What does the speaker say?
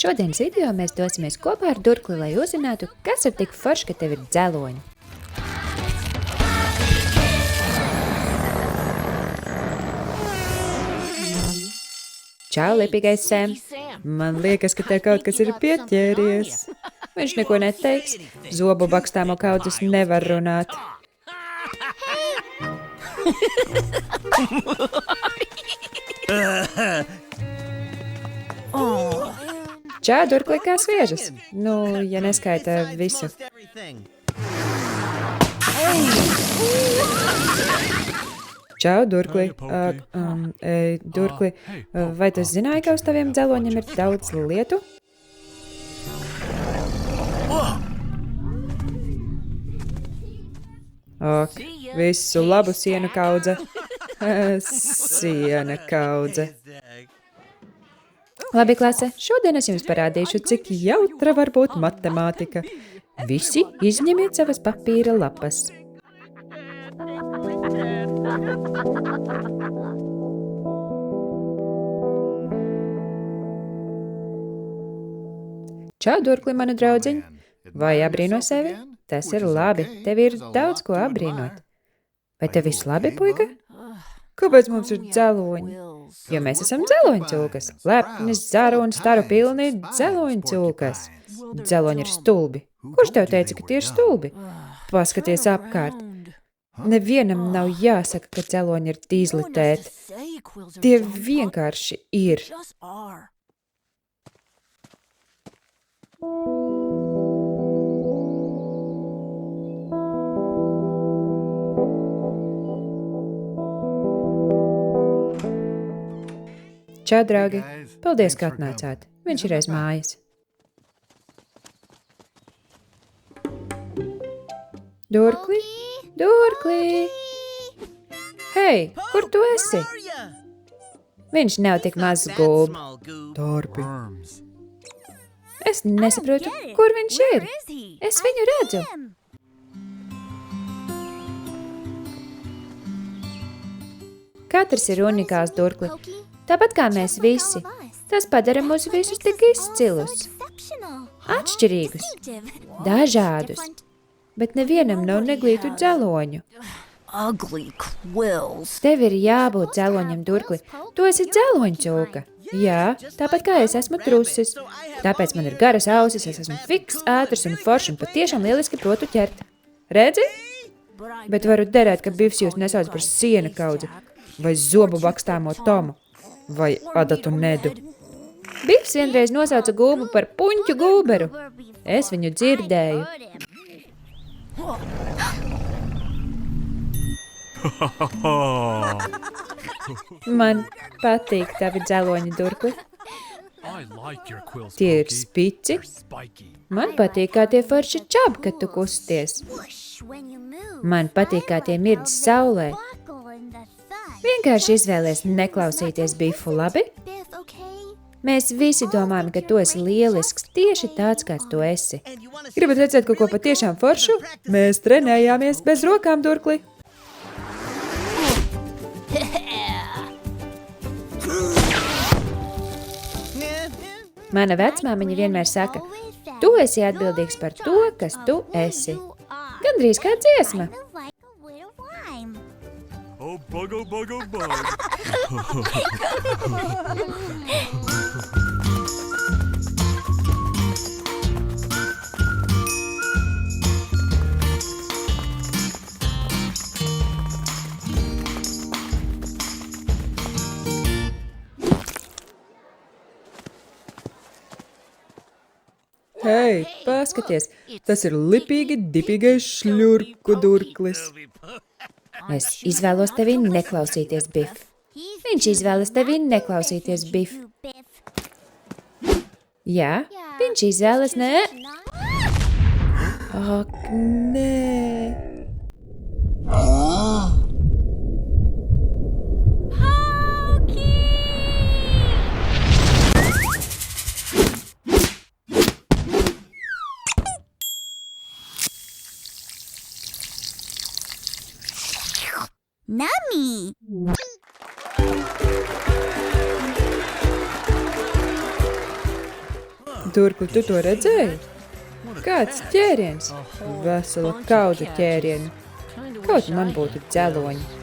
Šodienas video mēs dosimies kopā ar Durkli, lai uzzinātu, kas ir tik forši, ka tev ir dzeloņi. Čau, lipīgais Sam. Man liekas, ka tev kaut kas ir pieķēries. Viņš neko neteiks. Zobu bakstāmo kaudzes nevar runāt. Čau, Durkli, kā sviežas? Nu, ja neskaita visu. Čau, Durkli. Durkli, vai tu zināji, ka uz taviem dzeloņiem ir daudz lietu? Ak, visu labu sienu kaudze. Siena kaudze. Labi, klase, šodien es jums parādīšu, cik jautra var būt matemātika. Visi izņemiet savas papīra lapas. Čau, Durkli, manu draudziņu. Vai abrīno sevi? Tas ir labi, tev ir daudz ko abrīnot. Vai tev viss labi, puika? Kāpēc mums ir dzeloņi? Jo mēs esam dzeloņcūkas. Lepnis, zaru un staru pilni dzeloņcūkas. Dzeloņi ir stulbi. Kurš tev teica, ka tie ir stulbi? Paskaties apkārt. Nevienam nav jāsaka, ka dzeloņi ir izlitēti. Tie vienkārši ir. Čau, draugi! Paldies, ka atnācāt. Viņš ir aiz mājas. Durkli! Durkli! Hei, kur tu esi? Viņš nav tik mazs gulb. Darbi. Es nesaprotu, kur viņš ir. Es viņu redzu. Katrs ir unikāls, Durkli. Tāpat kā mēs visi. Tas padara mūs visus tik izcilus. Atšķirīgus. Dažādus. Bet nevienam nav neglītu dzeloņu. Tev ir jābūt dzeloņam, Durkli. Tu esi dzeloņcūka. Jā, tāpat kā es esmu trusis. Tāpēc man ir garas ausis, es esmu fiks, ātrs un foršs un patiešām lieliski protu ķert. Redzi? Bet varu derēt, ka Bifs jūs nesauc par siena kaudzi. Vai zobu bakstāmo Tomu. Vai adatu nedu. Bifs vienreiz nosauca gulbu par puņķu gulberu. Es viņu dzirdēju. Man patīk tavi dzeloņi, Durkli. Tie ir spici. Man patīk, kā tie forši čab, kad tu kusties. Man patīk, kā tie mirdz saulē. Vienkārši izvēlies neklausīties Bifu, labi? Mēs visi domājam, ka tu esi lielisks, tieši tāds, kāds tu esi. Gribat redzēt kaut ko patiešām foršu? Mēs trenējāmies bez rokām, Durkli. Mana vecmāmiņa vienmēr saka, tu esi atbildīgs par to, kas tu esi. Gandrīz kā dziesma. Oh, bug, oh, bug, oh, bug. Hei, paskaties, tas ir lipīgi dipīgais šļurku Durklis. Es izvēlos tevi neklausīties, Bif. Viņš izvēlas tevi neklausīties, Bif. Jā, viņš izvēlas nē. Ak, nē. Nummy! Turku, tu to redzēji? Kāds ķēriens? Vesela kauda ķērienu. Kaut man būtu dzeloņi.